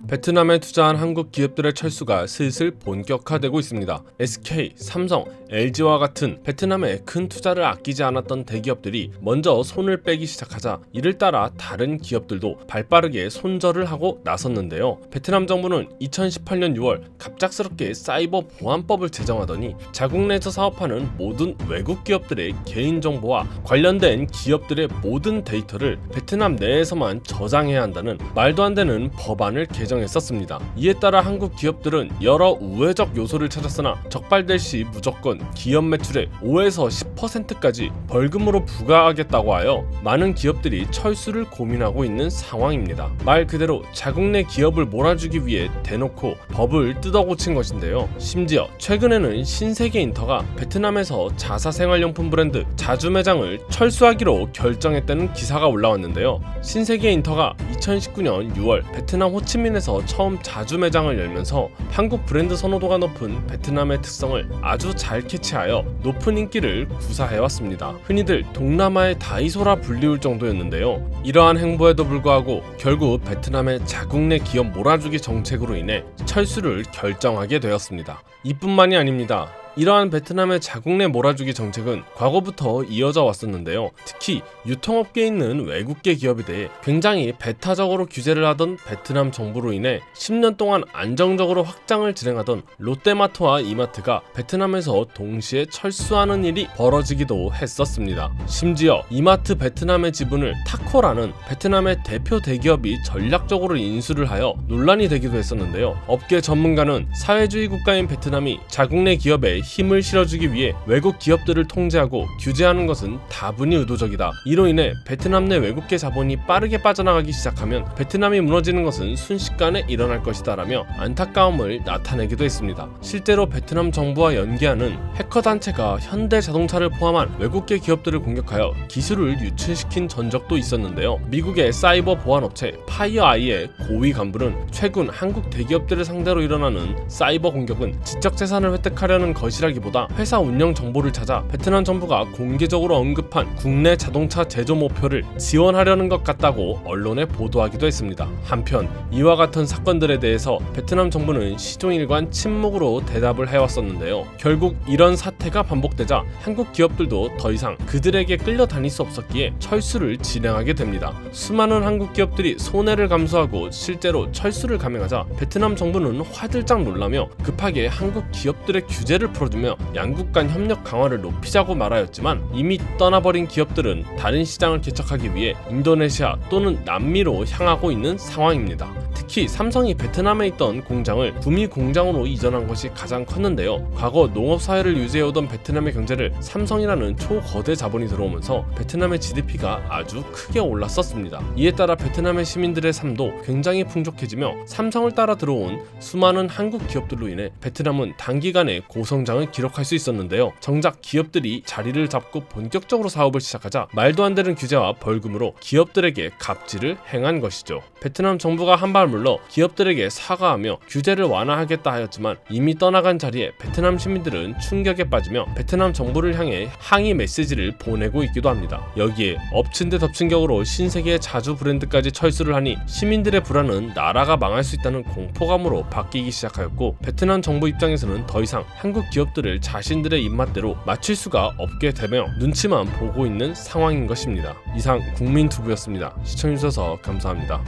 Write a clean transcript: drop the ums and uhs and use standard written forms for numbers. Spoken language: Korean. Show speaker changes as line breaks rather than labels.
베트남에 투자한 한국 기업들의 철수가 슬슬 본격화되고 있습니다. SK, 삼성, LG와 같은 베트남에 큰 투자를 아끼지 않았던 대기업들이 먼저 손을 빼기 시작하자 이를 따라 다른 기업들도 발빠르게 손절을 하고 나섰는데요. 베트남 정부는 2018년 6월 갑작스럽게 사이버 보안법을 제정하더니 자국 내에서 사업하는 모든 외국 기업들의 개인정보와 관련된 기업들의 모든 데이터를 베트남 내에서만 저장해야 한다는 말도 안 되는 법안을 개정했었습니다. 이에 따라 한국 기업들은 여러 우회적 요소를 찾았으나 적발될 시 무조건 기업 매출의 5에서 10%까지 벌금으로 부과하겠다고 하여 많은 기업들이 철수를 고민하고 있는 상황입니다. 말 그대로 자국 내 기업을 몰아주기 위해 대놓고 법을 뜯어고친 것인데요. 심지어 최근에는 신세계인터가 베트남에서 자사생활용품 브랜드 자주 매장을 철수하기로 결정했다는 기사가 올라왔는데요. 신세계인터가 2019년 6월 베트남 호치민에서 처음 자주 매장을 열면서 한국 브랜드 선호도가 높은 베트남의 특성을 아주 잘 캐치하여 높은 인기를 구사해왔습니다. 흔히들 동남아의 다이소라 불리울 정도였는데요. 이러한 행보에도 불구하고 결국 베트남의 자국 내 기업 몰아주기 정책으로 인해 철수를 결정하게 되었습니다. 이뿐만이 아닙니다. 이러한 베트남의 자국 내 몰아주기 정책은 과거부터 이어져 왔었는데요. 특히 유통업계에 있는 외국계 기업에 대해 굉장히 배타적으로 규제를 하던 베트남 정부로 인해 10년 동안 안정적으로 확장을 진행하던 롯데마트와 이마트가 베트남에서 동시에 철수하는 일이 벌어지기도 했었습니다. 심지어 이마트 베트남의 지분을 타코라는 베트남의 대표 대기업이 전략적으로 인수를 하여 논란이 되기도 했었는데요. 업계 전문가는 사회주의 국가인 베트남이 자국 내 기업에 힘을 실어주기 위해 외국 기업들을 통제하고 규제하는 것은 다분히 의도적이다. 이로 인해 베트남 내 외국계 자본이 빠르게 빠져나가기 시작하면 베트남이 무너지는 것은 순식간에 일어날 것이다 라며 안타까움을 나타내기도 했습니다. 실제로 베트남 정부와 연계하는 해커 단체가 현대자동차를 포함한 외국계 기업들을 공격하여 기술을 유출시킨 전적도 있었는데요. 미국의 사이버 보안업체 파이어아이의 고위 간부는 최근 한국 대기업들을 상대로 일어나는 사이버 공격은 지적재산을 획득하려는 것이라기보다 회사 운영 정보를 찾아 베트남 정부가 공개적으로 언급한 국내 자동차 제조 목표를 지원하려는 것 같다고 언론에 보도하기도 했습니다. 한편 이와 같은 사건들에 대해서 베트남 정부는 시종일관 침묵으로 대답을 해왔었는데요. 결국 이런 사태가 반복되자 한국 기업들도 더 이상 그들에게 끌려다닐 수 없었기에 철수를 진행하게 됩니다. 수많은 한국 기업들이 손해를 감수하고 실제로 철수를 감행하자 베트남 정부는 화들짝 놀라며 급하게 한국 기업들의 규제를 풀어주며 양국 간 협력 강화를 높이자고 말하였지만 이미 떠나버린 기업들은 다른 시장을 개척하기 위해 인도네시아 또는 남미로 향하고 있는 상황입니다. 특히 삼성이 베트남에 있던 공장을 구미 공장으로 이전한 것이 가장 컸는데요. 과거 농업사회를 유지해오던 베트남의 경제를 삼성이라는 초거대 자본이 들어오면서 베트남의 GDP가 아주 크게 올랐었습니다. 이에 따라 베트남의 시민들의 삶도 굉장히 풍족해지며 삼성을 따라 들어온 수많은 한국 기업들로 인해 베트남은 단기간에 고성장을 기록할 수 있었는데요. 정작 기업들이 자리를 잡고 본격적으로 사업을 시작하자 말도 안 되는 규제와 벌금으로 기업들에게 갑질을 행한 것이죠. 베트남 정부가 한 발 물러 기업들에게 사과하며 규제를 완화하겠다 하였지만 이미 떠나간 자리에 베트남 시민들은 충격에 빠지며 베트남 정부를 향해 항의 메시지를 보내고 있기도 합니다. 여기에 엎친 데 덮친 격으로 신세계 자주 브랜드까지 철수를 하니 시민들의 불안은 나라가 망할 수 있다는 공포감으로 바뀌기 시작하였고 베트남 정부 입장에서는 더 이상 한국 기업들을 자신들의 입맛대로 맞출 수가 없게 되며 눈치만 보고 있는 상황인 것입니다. 이상 국민투브였습니다. 시청해주셔서 감사합니다.